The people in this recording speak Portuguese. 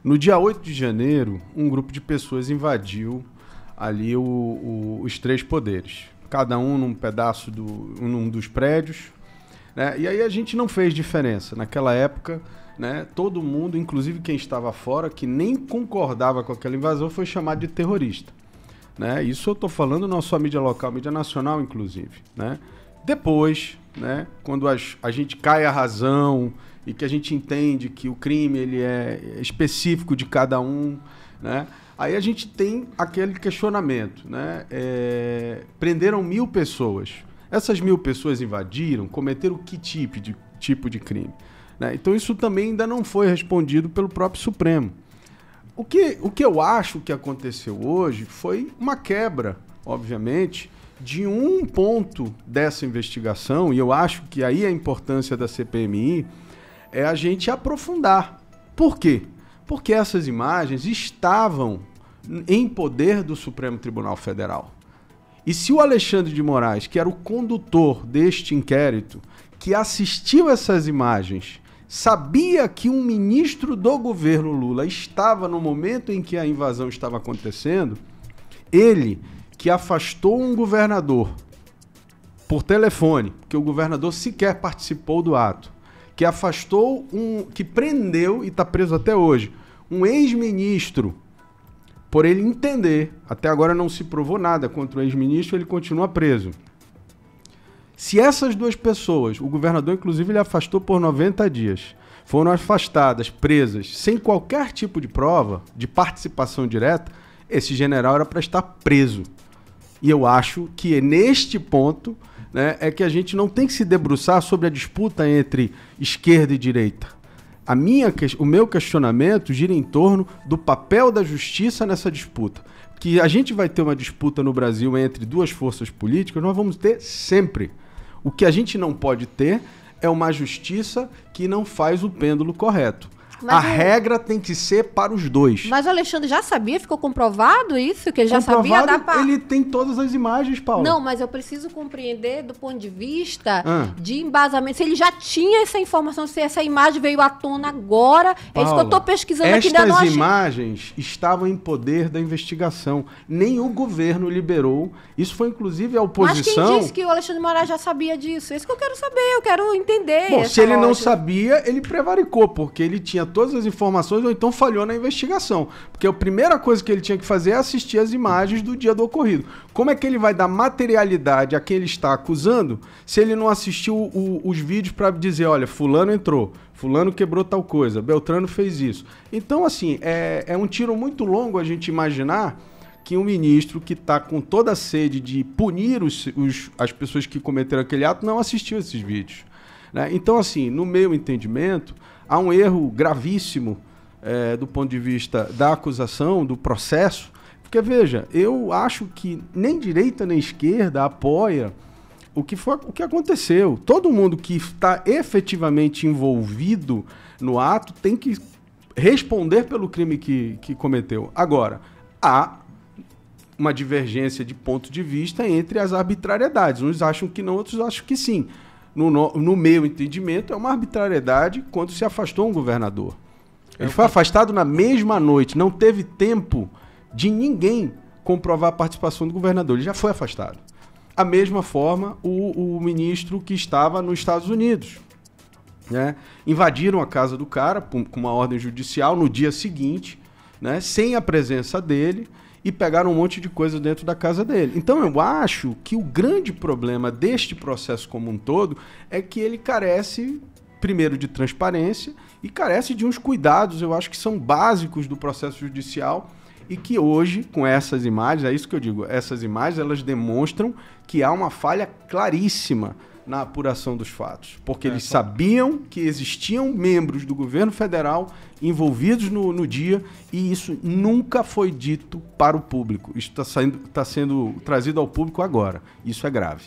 No dia 8 de janeiro, um grupo de pessoas invadiu ali os três poderes, cada um num pedaço num dos prédios, né? E aí a gente não fez diferença. Naquela época, né, todo mundo, inclusive quem estava fora, que nem concordava com aquela invasão, foi chamado de terrorista, né? Isso eu estou falando não só mídia local, mídia nacional, inclusive, né? Depois, né, quando a gente cai a razão e que a gente entende que o crime ele é específico de cada um, né? Aí a gente tem aquele questionamento, né? Prenderam 1.000 pessoas. Essas 1.000 pessoas invadiram, cometeram que tipo de crime, né? Então isso também ainda não foi respondido pelo próprio Supremo. O que eu acho que aconteceu hoje foi uma quebra, obviamente, de um ponto dessa investigação, e eu acho que aí a importância da CPMI é a gente aprofundar. Por quê? Porque essas imagens estavam em poder do Supremo Tribunal Federal. E se o Alexandre de Moraes, que era o condutor deste inquérito, que assistiu essas imagens, sabia que um ministro do governo Lula estava no momento em que a invasão estava acontecendo, ele, que afastou um governador por telefone, porque o governador sequer participou do ato, que afastou que prendeu, e está preso até hoje, um ex-ministro, por ele entender, até agora não se provou nada contra o ex-ministro, ele continua preso. Se essas duas pessoas, o governador inclusive ele afastou por 90 dias, foram afastadas, presas, sem qualquer tipo de prova, de participação direta, esse general era para estar preso. E eu acho que neste ponto, né, é que a gente não tem que se debruçar sobre a disputa entre esquerda e direita. O meu questionamento gira em torno do papel da justiça nessa disputa. Que a gente vai ter uma disputa no Brasil entre duas forças políticas, nós vamos ter sempre. O que a gente não pode ter é uma justiça que não faz o pêndulo correto. A regra tem que ser para os dois. Mas o Alexandre já sabia? Ficou comprovado isso? Que ele já sabia? Ele tem todas as imagens, Paulo. Não, mas eu preciso compreender do ponto de vista de embasamento. Se ele já tinha essa informação, se essa imagem veio à tona agora. Paula, é isso que eu estou pesquisando aqui. Estas imagens estavam em poder da investigação. Nem o governo liberou. Isso foi, inclusive, a oposição... Mas quem disse que o Alexandre de Moraes já sabia disso? É isso que eu quero saber, eu quero entender. Bom, se ele não sabia, ele prevaricou, porque ele tinha todas as informações ou então falhou na investigação. Porque a primeira coisa que ele tinha que fazer é assistir as imagens do dia do ocorrido. Como é que ele vai dar materialidade a quem ele está acusando se ele não assistiu os vídeos para dizer, olha, fulano entrou, fulano quebrou tal coisa, Beltrano fez isso. Então, assim, é um tiro muito longo a gente imaginar que um ministro que está com toda a sede de punir as pessoas que cometeram aquele ato não assistiu esses vídeos, né? Então, assim, no meu entendimento, há um erro gravíssimo do ponto de vista da acusação, do processo, porque, veja, eu acho que nem direita nem esquerda apoia o que aconteceu. Todo mundo que está efetivamente envolvido no ato tem que responder pelo crime que cometeu. Agora, há uma divergência de ponto de vista entre as arbitrariedades. Uns acham que não, outros acham que sim. No meu entendimento, é uma arbitrariedade quando se afastou um governador. Ele foi afastado na mesma noite, não teve tempo de ninguém comprovar a participação do governador, ele já foi afastado. A mesma forma, o ministro que estava nos Estados Unidos, né? Invadiram a casa do cara com uma ordem judicial no dia seguinte, né? Sem a presença dele, e pegaram um monte de coisa dentro da casa dele. Então eu acho que o grande problema deste processo como um todo é que ele carece, primeiro, de transparência e carece de uns cuidados, eu acho que são básicos do processo judicial e que hoje, com essas imagens, é isso que eu digo, essas imagens elas demonstram que há uma falha claríssima na apuração dos fatos, porque eles sabiam que existiam membros do governo federal envolvidos no dia e isso nunca foi dito para o público. Isso está sendo trazido ao público agora. Isso é grave.